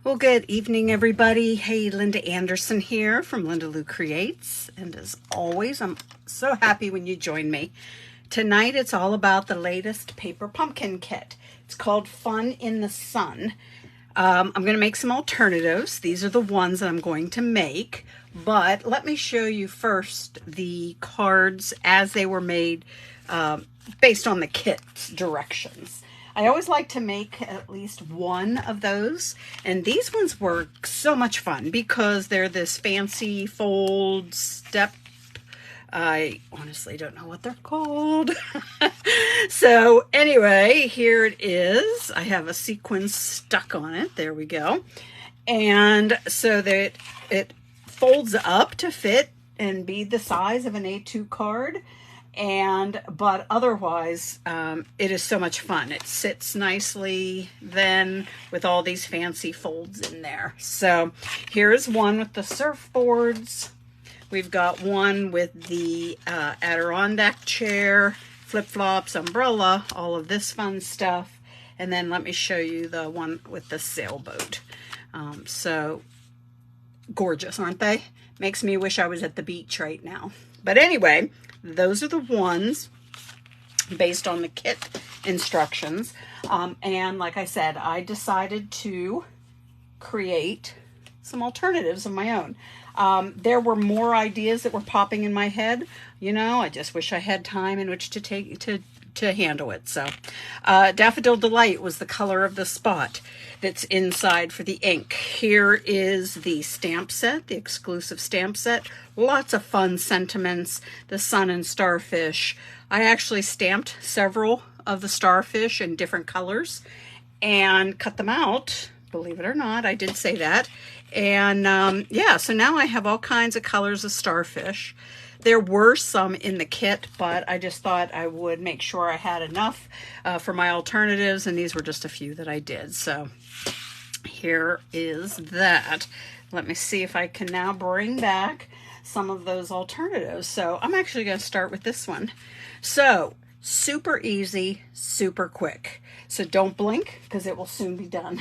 Well, good evening, everybody. Hey, Linda Anderson here from Linda Lou Creates. And as always, I'm so happy when you join me. Tonight, it's all about the latest paper pumpkin kit. It's called Fun in the Sun. I'm going to make some alternatives. These are the ones that I'm going to make. But let me show you first the cards as they were made based on the kit's directions. I always like to make at least one of those, and these ones were so much fun because they're this fancy fold step. I honestly don't know what they're called. So anyway, here it is. I have a sequin stuck on it. There we go. And so that it folds up to fit and be the size of an A2 card. But otherwise, it is so much fun. It sits nicely then with all these fancy folds in there. So here's one with the surfboards. We've got one with the Adirondack chair, flip-flops, umbrella, all of this fun stuff. And then let me show you the one with the sailboat. So gorgeous, aren't they? Makes me wish I was at the beach right now. But anyway, those are the ones based on the kit instructions. And like I said, I decided to create some alternatives of my own. There were more ideas that were popping in my head. You know, I just wish I had time in which to handle it. So Daffodil Delight was the color of the spot that's inside for the ink. Here is the stamp set, the exclusive stamp set. Lots of fun sentiments, the sun and starfish. I actually stamped several of the starfish in different colors and cut them out. Believe it or not, I did say that. And yeah, so now I have all kinds of colors of starfish. There were some in the kit, but I just thought I would make sure I had enough for my alternatives, and these were just a few that I did. So here is that. Let me see if I can now bring back some of those alternatives. So I'm actually going to start with this one. So super easy, super quick. So don't blink because it will soon be done.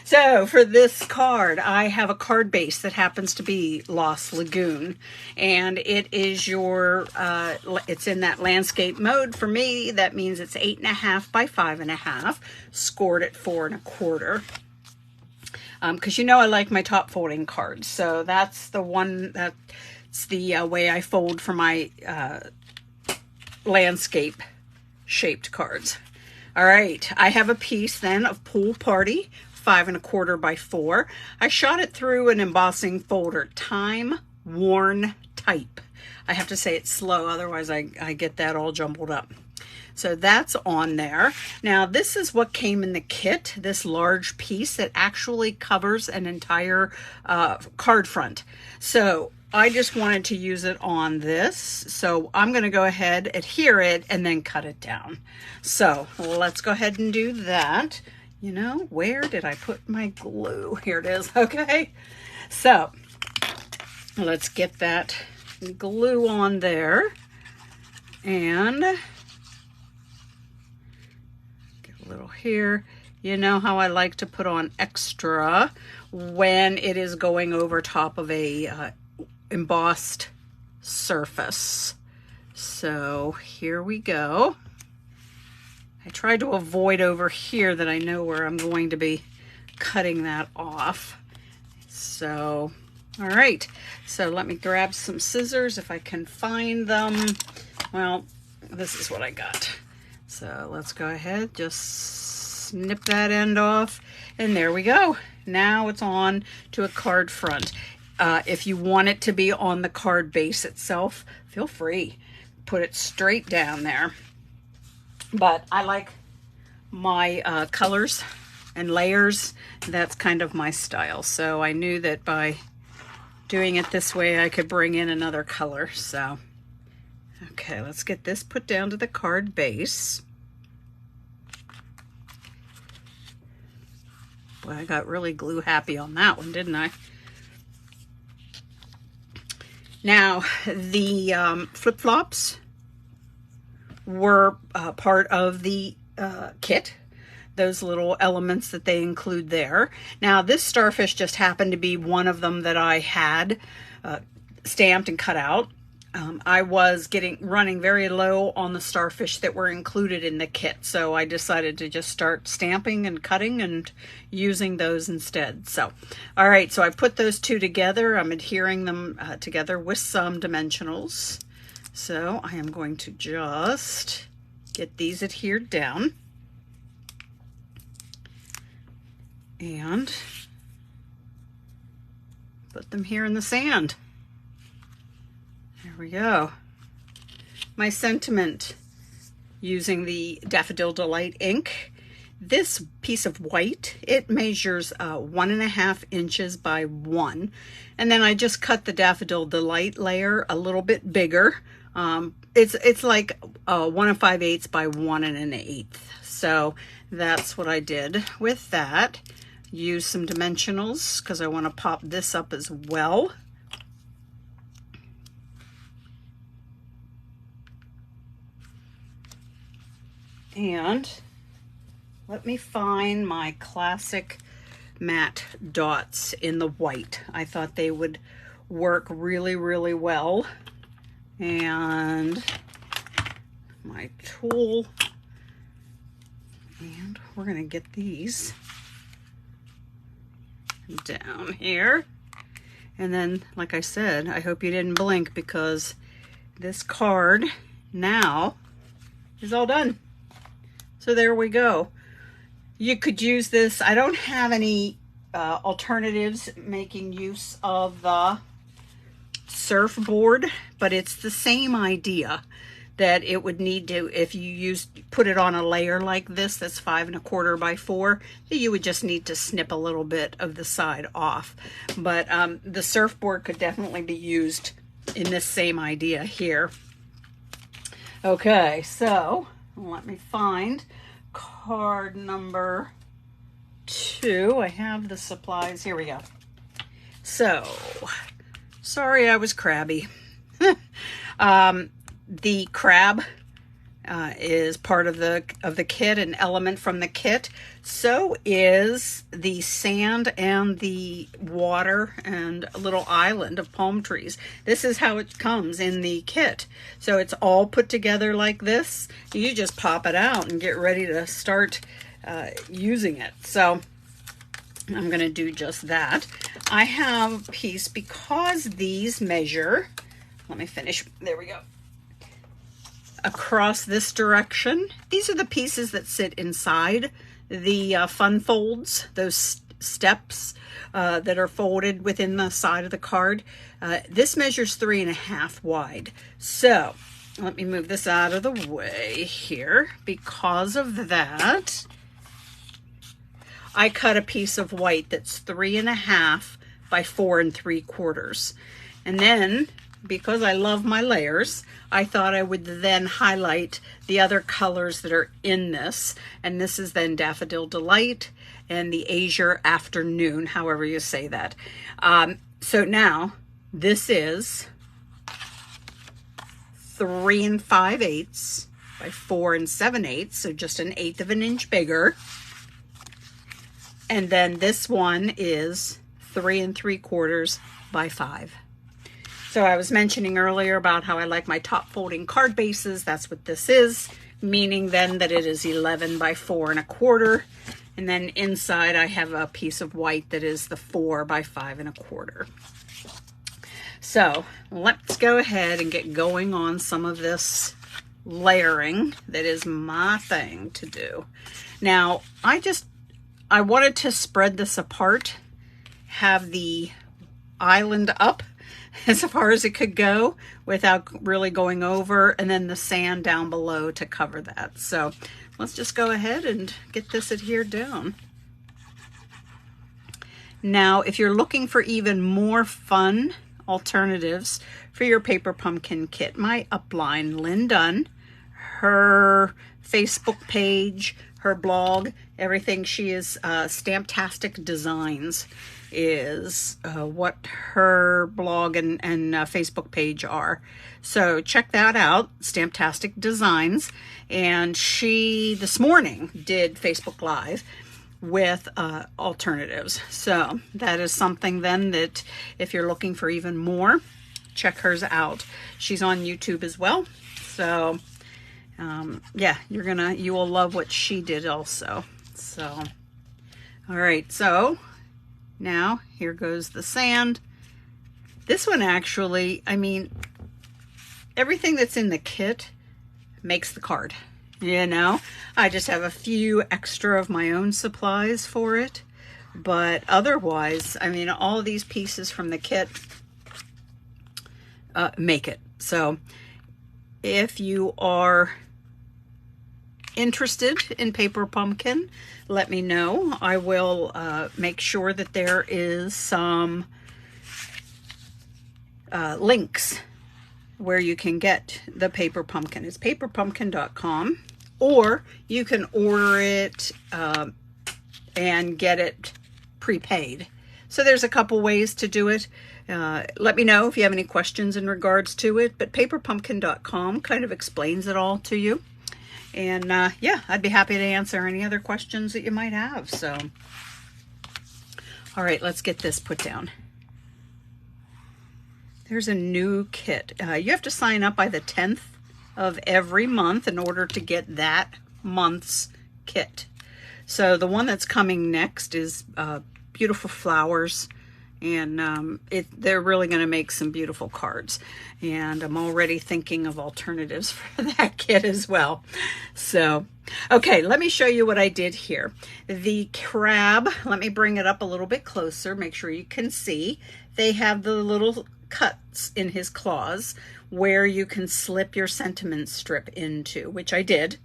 So for this card, I have a card base that happens to be Lost Lagoon, and it is it's in that landscape mode. For me, that means it's 8.5 by 5.5, scored at 4 1/4. Because you know I like my top folding cards, so that's the one, that's the way I fold for my landscape shaped cards. All right, I have a piece then of Pool Party, 5 1/4 by 4. I shot it through an embossing folder, Time Worn Type. I have to say it slow, otherwise I get that all jumbled up. So that's on there. Now this is what came in the kit, this large piece that actually covers an entire card front. So I just wanted to use it on this. So I'm going to go ahead, adhere it, and then cut it down. So let's go ahead and do that. You know, where did I put my glue? Here it is. Okay. So let's get that glue on there and get a little here. You know how I like to put on extra when it is going over top of a embossed surface. So here we go. I tried to avoid over here that I know where I'm going to be cutting that off. So, all right. So let me grab some scissors if I can find them. Well, this is what I got. So let's go ahead, just snip that end off. And there we go. Now it's on to a card front. If you want it to be on the card base itself, feel free. Put it straight down there. But I like my colors and layers. That's kind of my style. So I knew that by doing it this way, I could bring in another color. So, okay, let's get this put down to the card base. Boy, I got really glue happy on that one, didn't I? Now, the flip-flops were part of the kit. those little elements that they include there. Now this starfish just happened to be one of them that I had stamped and cut out. I was running very low on the starfish that were included in the kit, so I decided to just start stamping and cutting and using those instead. So, all right, so I put those two together. I'm adhering them together with some dimensionals. So I am going to just get these adhered down and put them here in the sand. There we go. My sentiment using the Daffodil Delight ink. This piece of white, it measures 1.5 inches by 1. And then I just cut the Daffodil Delight layer a little bit bigger. It's like 1 5/8 by 1 1/8. So that's what I did with that. Use some dimensionals because I want to pop this up as well. And let me find my classic matte dots in the white. I thought they would work really, really well. And my tool. And we're going to get these down here. And then, like I said, I hope you didn't blink because this card now is all done. So there we go. You could use this. I don't have any alternatives making use of the surfboard, but it's the same idea that it would need to, if you put it on a layer like this that's 5 1/4 by 4, you would just need to snip a little bit of the side off. But the surfboard could definitely be used in this same idea here. Okay, so let me find card number 2. I have the supplies. Here we go. So, sorry I was crabby. The crab is part of the kit, an element from the kit. So is the sand and the water and a little island of palm trees. This is how it comes in the kit. So it's all put together like this. You just pop it out and get ready to start using it. So I'm going to do just that. I have a piece because these measure, let me finish, there we go, across this direction. These are the pieces that sit inside the fun folds, those steps that are folded within the side of the card. This measures 3.5 wide. So let me move this out of the way here. Because of that, I cut a piece of white that's 3.5 by 4 3/4. And then, because I love my layers, I thought I would then highlight the other colors that are in this. And this is then Daffodil Delight and the Azure Afternoon, however you say that. So now this is 3 5/8 by 4 7/8, so just 1/8 of an inch bigger. And then this one is 3 3/4 by 5. So I was mentioning earlier about how I like my top folding card bases. That's what this is, meaning then that it is 11 by 4 1/4. And then inside I have a piece of white that is the 4 by 5 1/4. So let's go ahead and get going on some of this layering. That is my thing to do. Now, I wanted to spread this apart, have the island up as far as it could go without really going over, and then the sand down below to cover that. So let's just go ahead and get this adhered down. Now, if you're looking for even more fun alternatives for your paper pumpkin kit, my upline, Lynn Dunn, her Facebook page, her blog, Everything she is, Stamptastic Designs is what her blog and Facebook page are. So check that out, Stamptastic Designs. And she, this morning, did Facebook Live with alternatives. So that is something then that if you're looking for even more, check hers out. She's on YouTube as well. So yeah, you will love what she did also. So, all right, so now here goes the sand. This one actually, I mean, everything that's in the kit makes the card. You know, I just have a few extra of my own supplies for it. But otherwise, I mean, all these pieces from the kit make it. So if you are interested in Paper Pumpkin, let me know. I will make sure that there is some links where you can get the Paper Pumpkin. It's paperpumpkin.com, or you can order it and get it prepaid. So there's a couple ways to do it. Let me know if you have any questions in regards to it, but paperpumpkin.com kind of explains it all to you. And yeah, I'd be happy to answer any other questions that you might have. So, all right, let's get this put down. There's a new kit. You have to sign up by the 10th of every month in order to get that month's kit. So the one that's coming next is Beautiful Flowers, and they're really going to make some beautiful cards. And I'm already thinking of alternatives for that kit as well. So, okay, let me show you what I did here. The crab, let me bring it up a little bit closer, make sure you can see. They have the little cuts in his claws where you can slip your sentiment strip into, which I did.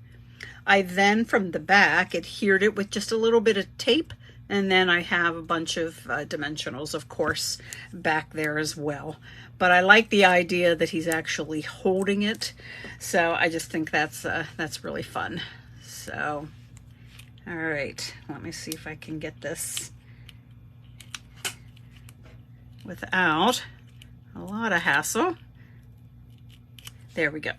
I then, from the back, adhered it with just a little bit of tape, and then I have a bunch of dimensionals, of course, back there as well. But I like the idea that he's actually holding it, so I just think that's really fun. So, all right, let me see if I can get this without a lot of hassle. There we go.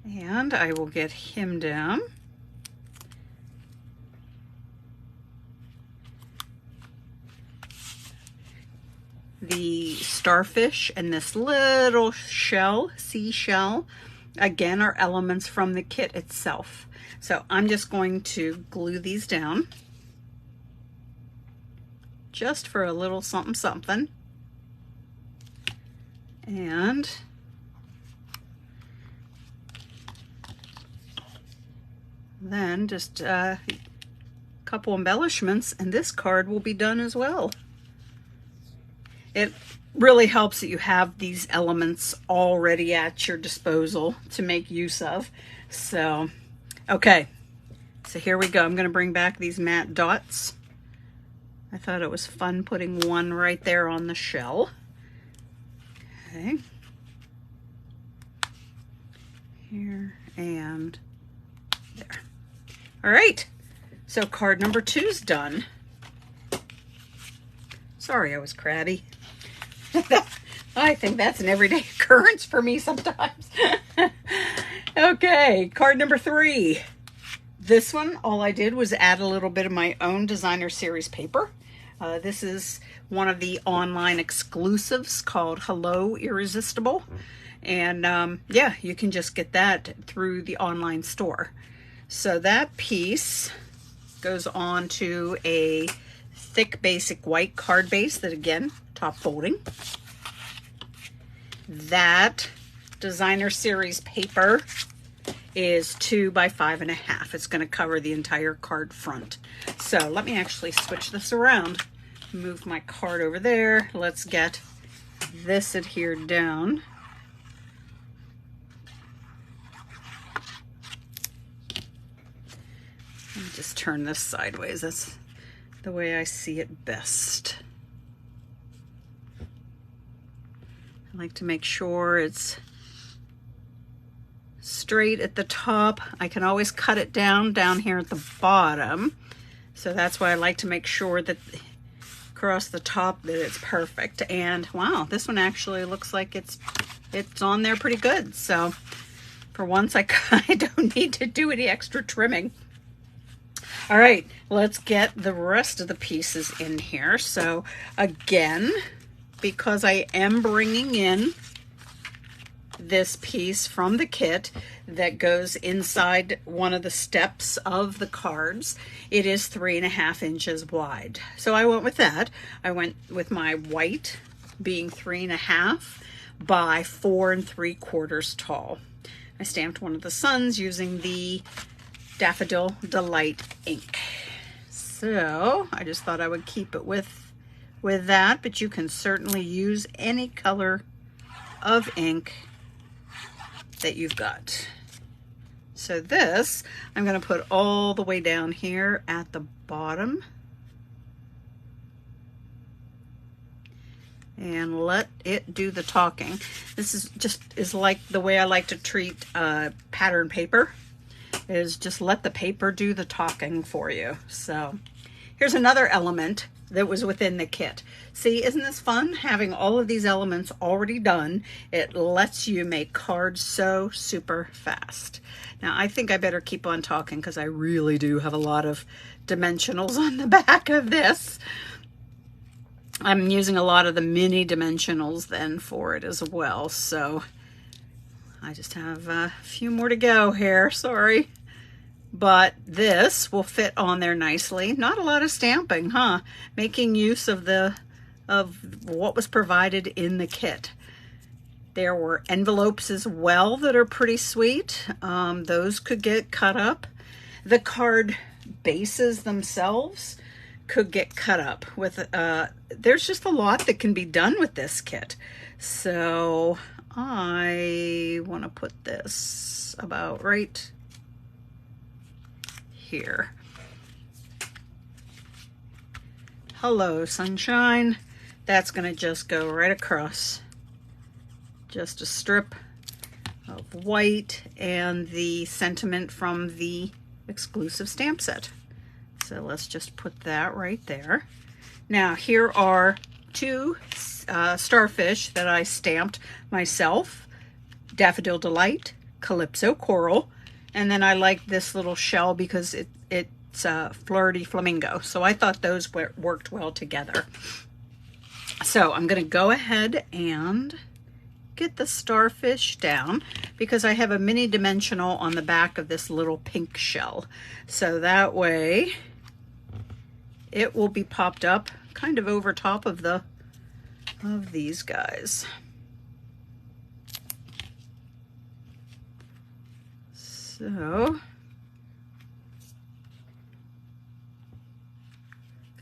And I will get him down. The starfish and this little shell, seashell, again, are elements from the kit itself. So I'm just going to glue these down just for a little something something. And then just a couple embellishments, and this card will be done as well. It really helps that you have these elements already at your disposal to make use of. So, okay, so here we go. I'm going to bring back these matte dots. I thought it was fun putting one right there on the shell. Okay. Here and there. All right, so card number 2's done. Sorry, I was crabby. I think that's an everyday occurrence for me sometimes. Okay, card number 3. This one, all I did was add a little bit of my own designer series paper. This is one of the online exclusives called Hello Irresistible. And yeah, you can just get that through the online store. So that piece goes on to a thick basic white card base that, again, top folding. That designer series paper is 2 by 5.5. It's going to cover the entire card front. So let me actually switch this around. Move my card over there. Let's get this adhered down. Let me just turn this sideways. That's the way I see it best. I like to make sure it's straight at the top, I can always cut it down here at the bottom. So that's why I like to make sure that across the top that it's perfect. And wow, this one actually looks like it's on there pretty good. So for once, I don't need to do any extra trimming. All right, let's get the rest of the pieces in here. So again, because I am bringing in this piece from the kit that goes inside one of the steps of the cards, it is 3.5 inches wide. So I went with that. I went with my white being 3.5 by 4 3/4 tall. I stamped one of the suns using the Daffodil Delight ink. So I just thought I would keep it with that, but you can certainly use any color of ink that you've got. So this, I'm going to put all the way down here at the bottom and let it do the talking. This is like the way I like to treat pattern paper, is just let the paper do the talking for you. So here's another element that was within the kit. See, isn't this fun? Having all of these elements already done, it lets you make cards so super fast. Now, I think I better keep on talking because I really do have a lot of dimensionals on the back of this. I'm using a lot of the mini dimensionals then for it as well. So I just have a few more to go here, sorry. But this will fit on there nicely. Not a lot of stamping, huh? Making use of what was provided in the kit. There were envelopes as well that are pretty sweet. Those could get cut up. The card bases themselves could get cut up with, there's just a lot that can be done with this kit. So I want to put this about right here. Hello, sunshine. That's going to just go right across. Just a strip of white and the sentiment from the exclusive stamp set. So let's just put that right there. Now here are two starfish that I stamped myself. Daffodil Delight, Calypso Coral, and then I like this little shell because it's a flirty flamingo. So I thought those worked well together. So I'm going to go ahead and get the starfish down because I have a mini dimensional on the back of this little pink shell. So that way it will be popped up kind of over top of these guys. So,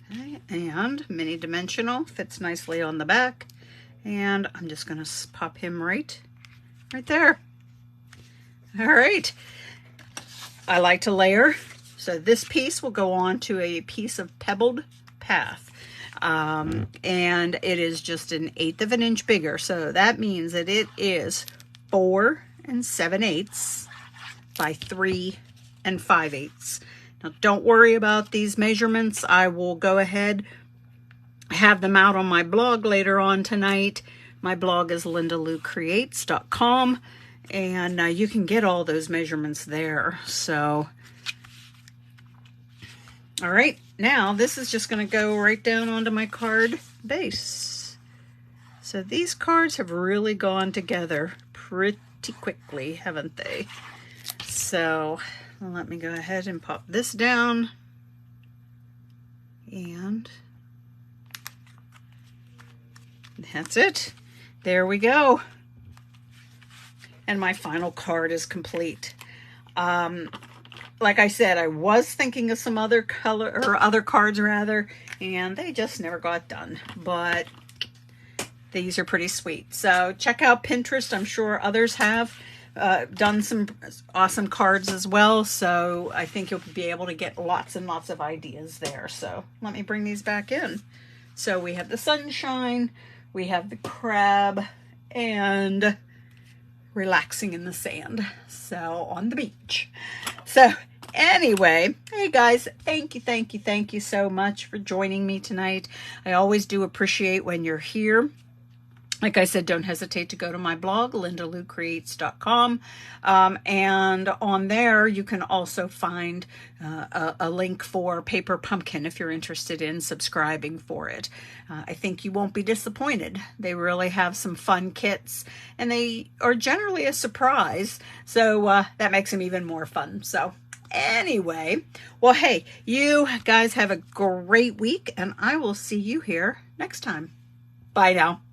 okay, and mini dimensional fits nicely on the back, and I'm just going to pop him right there. All right, I like to layer, so this piece will go on to a piece of pebbled path, and it is just 1/8 of an inch bigger, so that means that it is 4 7/8 by 3 5/8. Now don't worry about these measurements. I will go ahead, have them out on my blog later on tonight. My blog is lindaloucreates.com, and you can get all those measurements there. So, all right, now this is just going to go right down onto my card base. So these cards have really gone together pretty quickly, haven't they? So let me go ahead and pop this down, and that's it. There we go. And my final card is complete. Like I said, I was thinking of some other cards rather, and they just never got done. But these are pretty sweet. So check out Pinterest. I'm sure others have done some awesome cards as well. So I think you'll be able to get lots and lots of ideas there. So let me bring these back in. So we have the sunshine, we have the crab, and relaxing in the sand. So on the beach. So anyway, hey guys, thank you so much for joining me tonight. I always do appreciate when you're here. Like I said, don't hesitate to go to my blog, lindalucreates.com. And on there, you can also find a link for Paper Pumpkin if you're interested in subscribing for it. I think you won't be disappointed. They really have some fun kits, and they are generally a surprise. So that makes them even more fun. So anyway, well, hey, you guys have a great week, and I will see you here next time. Bye now.